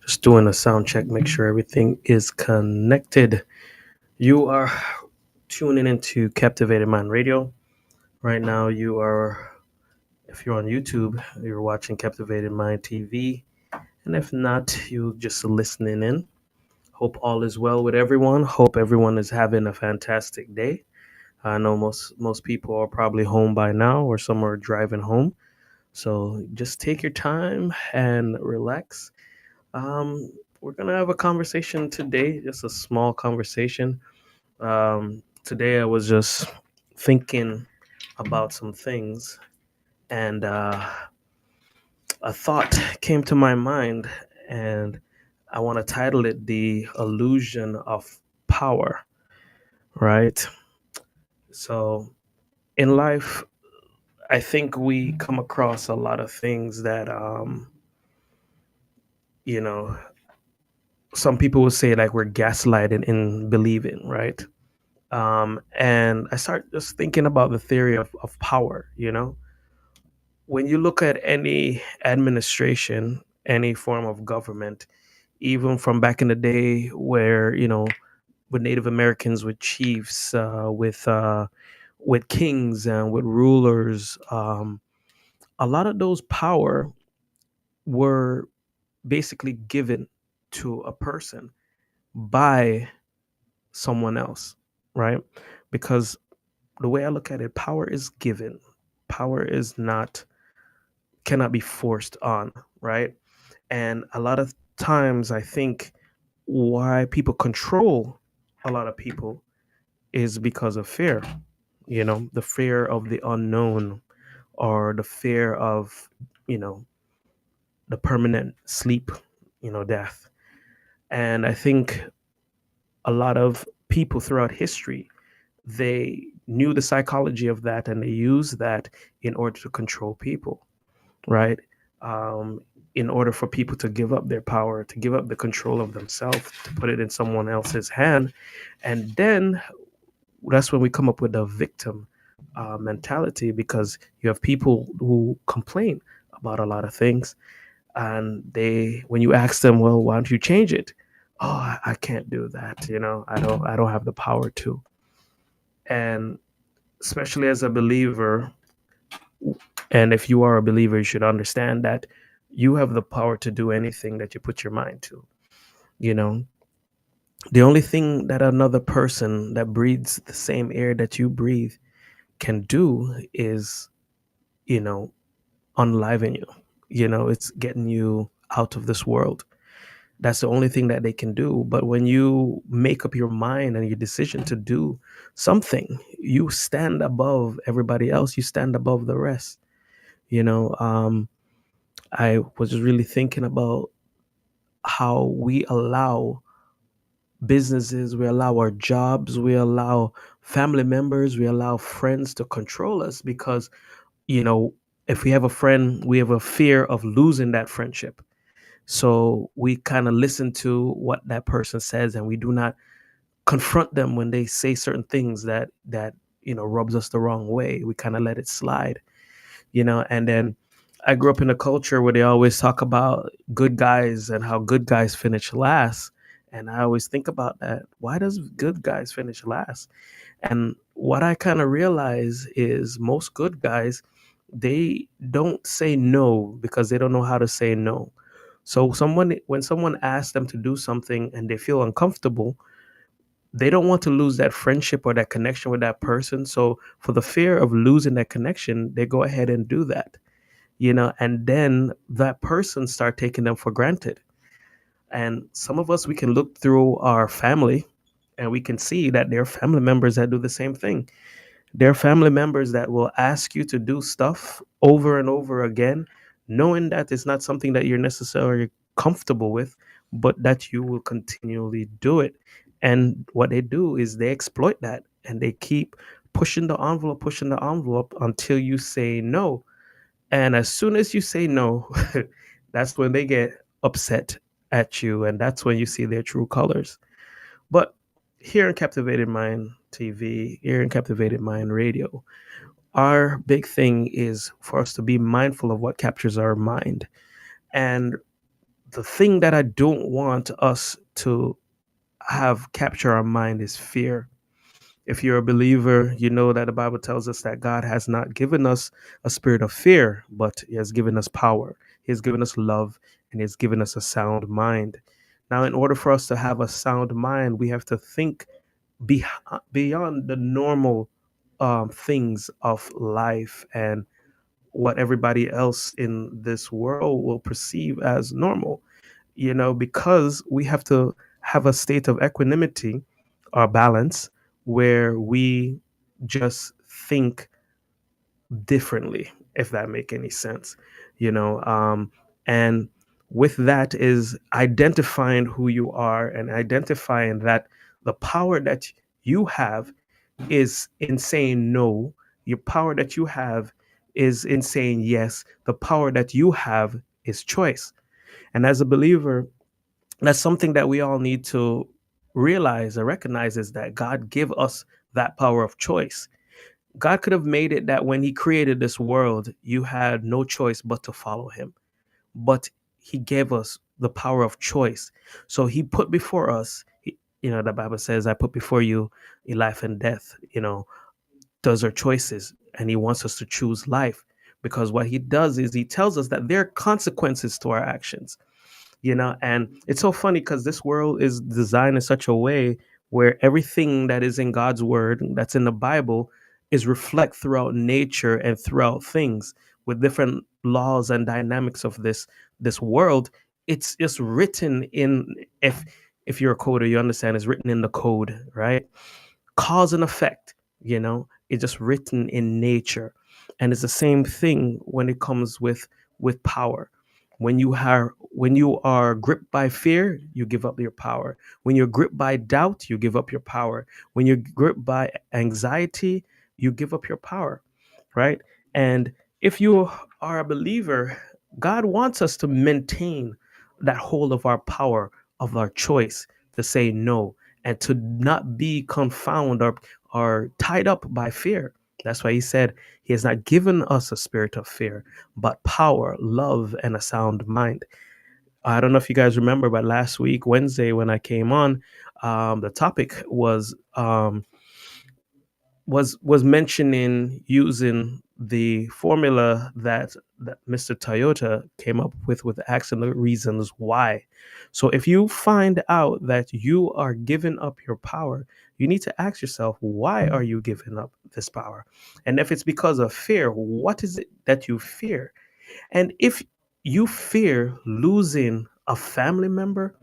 Just doing a sound check, make sure everything is connected. You are tuning into Captivated Mind Radio. Right now, if you're on YouTube, you're watching Captivated Mind TV. And if not, you're just listening in. Hope all is well with everyone. Hope everyone is having a fantastic day. I know most people are probably home by now or some are driving home. So just take your time and relax. We're gonna have a conversation today, just a small conversation. Today I was just thinking about some things, and a thought came to my mind, and I want to title it "The Illusion of Power." Right. So in life, I think we come across a lot of things that you know, some people would say like we're gaslighted in believing, right? And I start just thinking about the theory of power. When you look at any administration, any form of government, even from back in the day where, with Native Americans, with chiefs, with kings and with rulers, a lot of those power were basically given to a person by someone else, right? Because the way I look at it, power is given. Power is not cannot be forced on, right? And a lot of times I think why people control a lot of people is because of fear, the fear of the unknown or the fear of, you know, the permanent sleep, death. And I think a lot of people throughout history, they knew the psychology of that and they used that in order to control people, right? Um, in order for people to give up their power, to give up the control of themselves, to put it in someone else's hand. And then that's when we come up with the victim mentality, because you have people who complain about a lot of things. And when you ask them, well, why don't you change it? Oh, I can't do that. I don't have the power to. And especially as a believer, and if you are a believer, you should understand that you have the power to do anything that you put your mind to. You know, the only thing that another person that breathes the same air that you breathe can do is, you know, unliven you. It's getting you out of this world. That's the only thing that they can do. But when you make up your mind and your decision to do something, you stand above everybody else. You stand above the rest. You know, I was really thinking about how we allow businesses, we allow our jobs, we allow family members, we allow friends to control us because, you know, if we have a friend, we have a fear of losing that friendship. So we kind of listen to what that person says and we do not confront them when they say certain things that rubs us the wrong way. We kind of let it slide, and then I grew up in a culture where they always talk about good guys and how good guys finish last. And I always think about that. Why does good guys finish last? And what I kind of realize is most good guys, they don't say no because they don't know how to say no. So when someone asks them to do something and they feel uncomfortable, they don't want to lose that friendship or that connection with that person. So for the fear of losing that connection, they go ahead and do that, and then that person start taking them for granted. And some of us, we can look through our family and we can see that there are family members that do the same thing. There are family members that will ask you to do stuff over and over again, knowing that it's not something that you're necessarily comfortable with, but that you will continually do it. And what they do is they exploit that and they keep pushing the envelope until you say no. And as soon as you say no, that's when they get upset at you. And that's when you see their true colors. But here in Captivated Mind TV, here in Captivated Mind Radio, our big thing is for us to be mindful of what captures our mind. And The thing that I don't want us to have capture our mind is fear. If you're a believer, you know that the Bible tells us that God has not given us a spirit of fear, but He has given us power. He has given us love, and He has given us a sound mind. Now, in order for us to have a sound mind, we have to think beyond the normal things of life and what everybody else in this world will perceive as normal, because we have to have a state of equanimity or balance where we just think differently, if that make any sense, and with that is identifying who you are and identifying that the power that you have is in saying no. Your power that you have is in saying yes. The power that you have is choice. And as a believer, that's something that we all need to realize and recognize, is that God give us that power of choice. God could have made it that when He created this world, you had no choice but to follow Him. But He gave us the power of choice. So He put before us, the Bible says, I put before you a life and death. Those are choices, and He wants us to choose life, because what He does is He tells us that there are consequences to our actions. And it's so funny because this world is designed in such a way where everything that is in God's word, that's in the Bible, is reflect throughout nature and throughout things with different laws and dynamics of this world. It's just written in, if you're a coder, you understand, it's written in the code, right? Cause and effect, it's just written in nature. And it's the same thing when it comes with power. When you are gripped by fear, you give up your power. When you're gripped by doubt, you give up your power. When you're gripped by anxiety, you give up your power, right? And if you are a believer, God wants us to maintain that hold of our power, of our choice to say no, and to not be confounded or tied up by fear. That's why He said He has not given us a spirit of fear, but power, love, and a sound mind. I don't know if you guys remember, but last week, Wednesday, when I came on, the topic was mentioning using the formula that Mr. Toyota came up with asking the reasons why. So if you find out that you are giving up your power, you need to ask yourself, why are you giving up this power? And if it's because of fear, what is it that you fear? And if you fear losing a family member,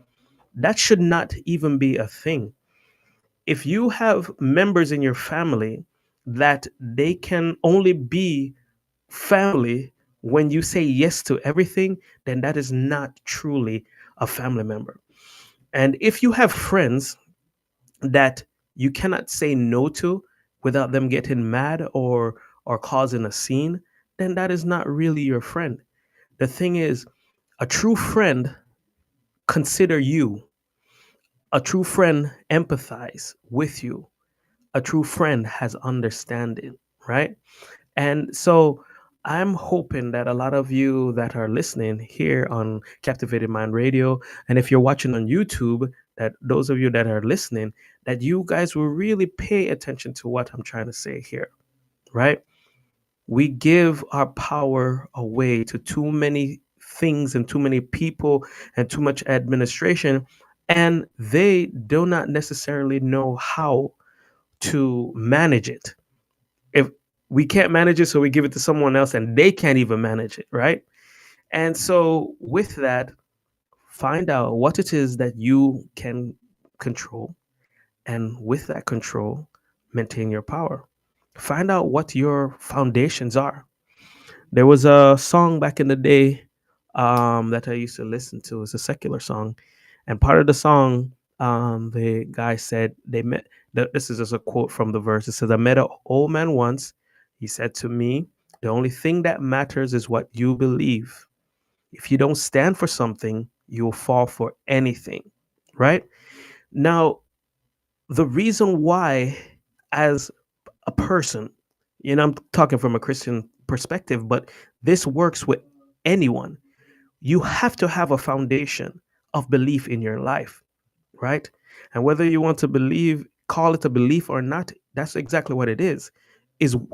that should not even be a thing. If you have members in your family that they can only be family when you say yes to everything, then that is not truly a family member. And if you have friends that you cannot say no to without them getting mad or causing a scene, then that is not really your friend. The thing is, a true friend consider you. A true friend empathize with you. A true friend has understanding, right? And so I'm hoping that a lot of you that are listening here on Captivated Mind Radio, and if you're watching on YouTube, that those of you that are listening, that you guys will really pay attention to what I'm trying to say here, right? We give our power away to too many things and too many people and too much administration, and they do not necessarily know how to manage it. If we can't manage it, so we give it to someone else and they can't even manage it, right? And so with that, find out what it is that you can control, and with that control, maintain your power. Find out what your foundations are. There was a song back in the day that I used to listen to. It's a secular song, and part of the song, the guy said they met. This is just a quote from the verse. It says, "I met an old man once. He said to me, 'The only thing that matters is what you believe. If you don't stand for something, you'll fall for anything.'" Right now, the reason why, as a person, I'm talking from a Christian perspective, but this works with anyone. you have to have a foundation of belief in your life, right? And whether you want to believe, call it a belief or not, that's exactly what it is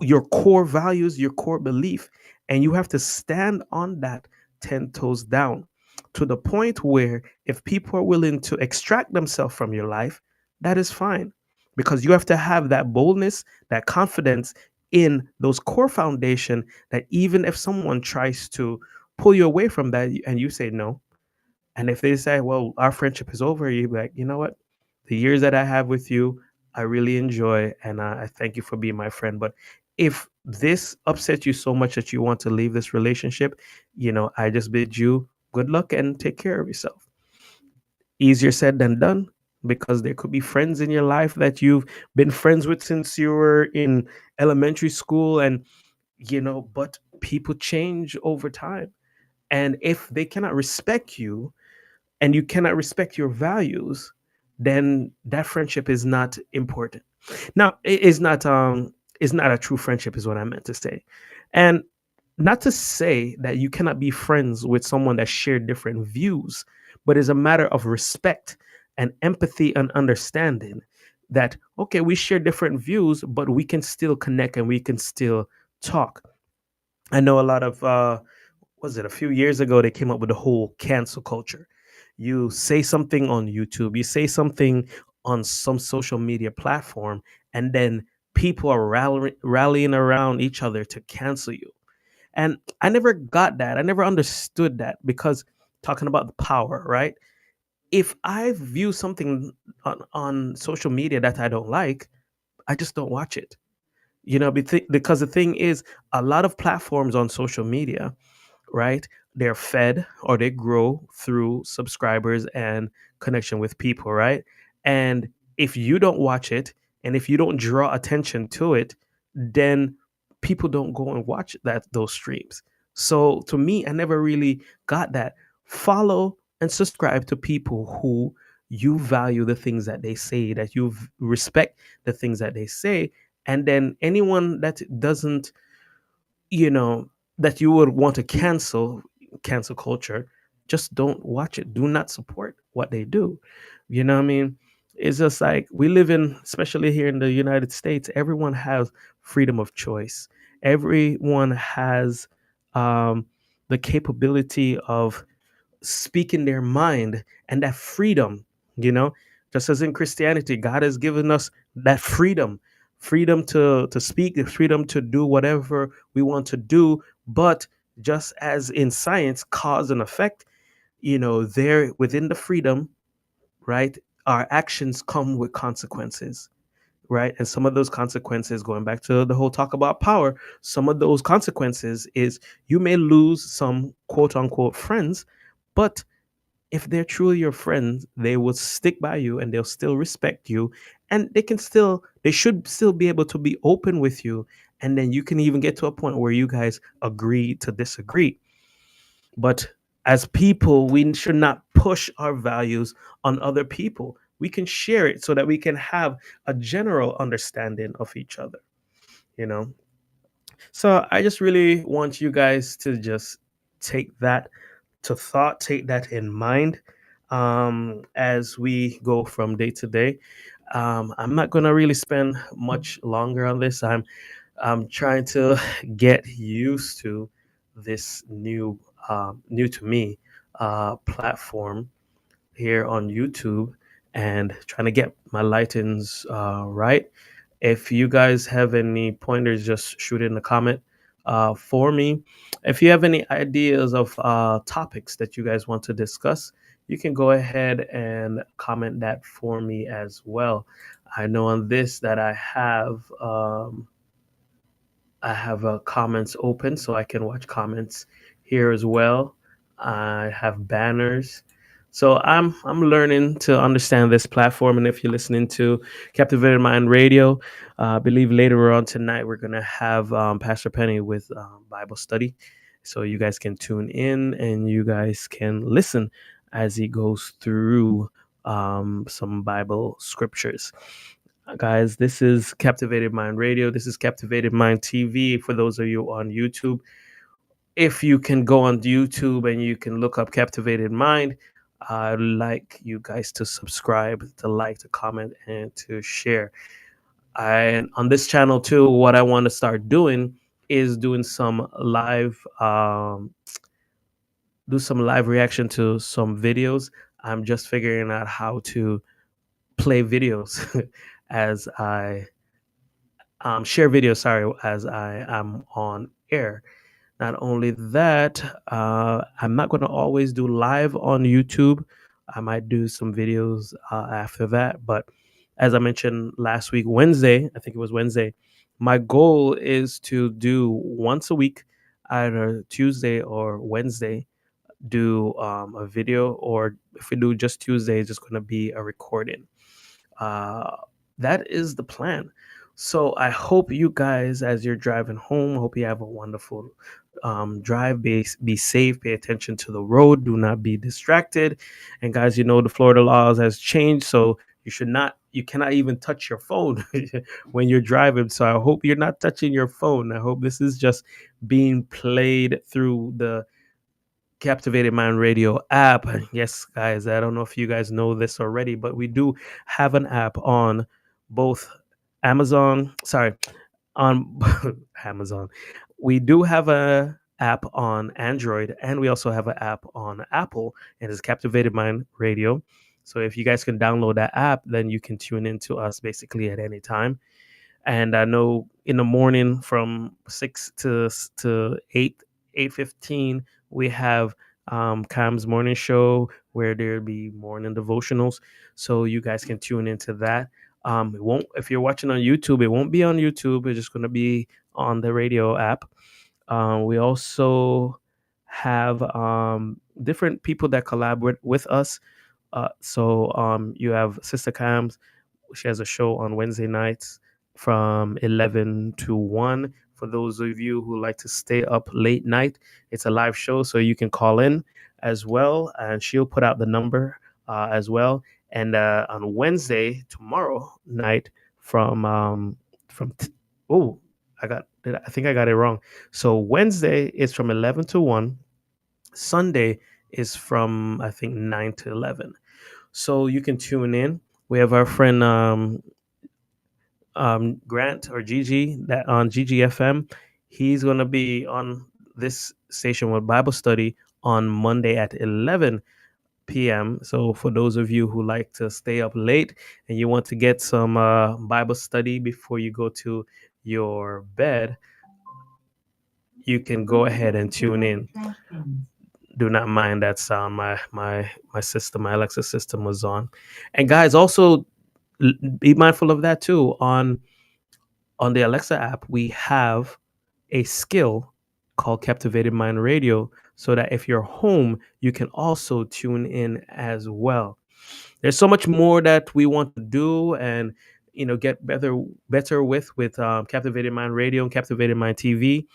your core values, your core belief. And you have to stand on that 10 toes down to the point where if people are willing to extract themselves from your life, that is fine. Because you have to have that boldness, that confidence in those core foundation that even if someone tries to pull you away from that and you say no, and if they say, well, our friendship is over, you be like, you know what? The years that I have with you, I really enjoy, and I thank you for being my friend. But if this upsets you so much that you want to leave this relationship, I just bid you good luck and take care of yourself. Easier said than done, because there could be friends in your life that you've been friends with since you were in elementary school, and but people change over time. And if they cannot respect you, and you cannot respect your values, then that friendship is not important. Now, it is not a true friendship, is what I meant to say. And not to say that you cannot be friends with someone that share different views, but it's a matter of respect and empathy and understanding that, okay, we share different views, but we can still connect and we can still talk. I know a lot of was it a few years ago they came up with the whole cancel culture. You say something on YouTube, you say something on some social media platform, and then people are rallying around each other to cancel you. And I never got that. I never understood that, because talking about the power, right? If I view something on social media that I don't like, I just don't watch it. Because the thing is, a lot of platforms on social media, right? They're fed or they grow through subscribers and connection with people, right? And if you don't watch it and if you don't draw attention to it, then people don't go and watch those streams. So to me, I never really got that. Follow and subscribe to people who you value the things that they say, that you respect the things that they say, and then anyone that doesn't you know that you would want to cancel culture, just don't watch it, do not support what they do. What I mean? It's just like we live in, especially here in the United States, everyone has freedom of choice. Everyone has um, the capability of speaking their mind, and that freedom, you know just as in Christianity, God has given us that freedom to speak, the freedom to do whatever we want to do. But just as in science, cause and effect, there within the freedom, right, our actions come with consequences, right? And some of those consequences, going back to the whole talk about power, some of those consequences is you may lose some quote unquote friends, but if they're truly your friends, they will stick by you and they'll still respect you, and they should still be able to be open with you, and then you can even get to a point where you guys agree to disagree. But as people, we should not push our values on other people. We can share it so that we can have a general understanding of each other, you know? So I just really want you guys to just take that to thought, take that in mind as we go from day to day. I'm not going to really spend much longer on this. I'm trying to get used to this new to me platform here on YouTube, and trying to get my lightings right. If you guys have any pointers, just shoot it in the comment for me. If you have any ideas of topics that you guys want to discuss, you can go ahead and comment that for me as well. I know on this that I have comments open, so I can watch comments here as well. I have banners. So I'm learning to understand this platform. And if you're listening to Captivated Mind Radio, I believe later on tonight we're gonna have Pastor Penny with Bible study, so you guys can tune in and you guys can listen as he goes through some Bible scriptures. Guys, this is Captivated Mind Radio. This is Captivated Mind TV for those of you on YouTube. If you can go on YouTube and you can look up Captivated Mind, I'd like you guys to subscribe, to like, to comment, and to share. And on this channel too, what I want to start doing is doing some live, do some live reaction to some videos. I'm just figuring out how to play videos as I share videos. Sorry, as I am on air. Not only that, I'm not going to always do live on YouTube. I might do some videos after that. But as I mentioned last week, Wednesday, I think it was Wednesday, my goal is to do once a week, either Tuesday or Wednesday, do a video, or if we do just Tuesday, it's just going to be a recording. Uh, that is the plan. So I hope you guys, as you're driving home, hope you have a wonderful drive. Be safe. Pay attention to the road. Do not be distracted. And guys, you know the Florida laws has changed, so you cannot even touch your phone when you're driving. So I hope you're not touching your phone. I hope this is just being played through the Captivated Mind Radio app. Yes, guys, I don't know if you guys know this already, but we do have an app on both Amazon, sorry, on Amazon. We do have a app on Android, and we also have an app on Apple, and it's Captivated Mind Radio. So if you guys can download that app, then you can tune in to us basically at any time. And I know in the morning from 6 to 8:15 we have Cam's morning show where there'll be morning devotionals, so you guys can tune into that. It won't, if you're watching on YouTube, it won't be on YouTube. It's just going to be on the radio app. We also have different people that collaborate with us. So you have Sister Cams. She has a show on Wednesday nights from 11 to 1. For those of you who like to stay up late night, it's a live show, so you can call in as well, and she'll put out the number as well. And on Wednesday, tomorrow night, from oh, I think I got it wrong. So Wednesday is from 11 to 1. Sunday is from I think 9 to 11. So you can tune in. We have our friend Grant or Gigi that on GGFM. He's gonna be on this station with Bible study on Monday at 11 p.m. So for those of you who like to stay up late and you want to get some Bible study before you go to your bed, you can go ahead and tune in. Do not mind that sound. My system, my Alexa system was on. And guys, also be mindful of that too. On the Alexa app, we have a skill called Captivated Mind Radio, so that if you're home, you can also tune in as well. There's so much more that we want to do and get better with Captivated Mind Radio and Captivated Mind TV.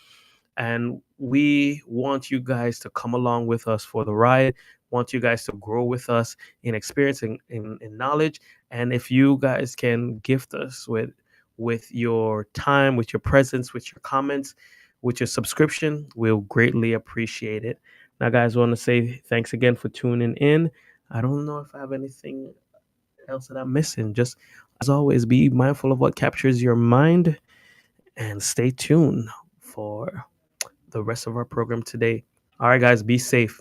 And we want you guys to come along with us for the ride. Want you guys to grow with us in experience and in knowledge. And if you guys can gift us with your time, with your presence, with your comments, with your subscription, we'll greatly appreciate it. Now, guys, I want to say thanks again for tuning in. I don't know if I have anything else that I'm missing. Just as always, be mindful of what captures your mind and stay tuned for the rest of our program today. All right, guys, be safe.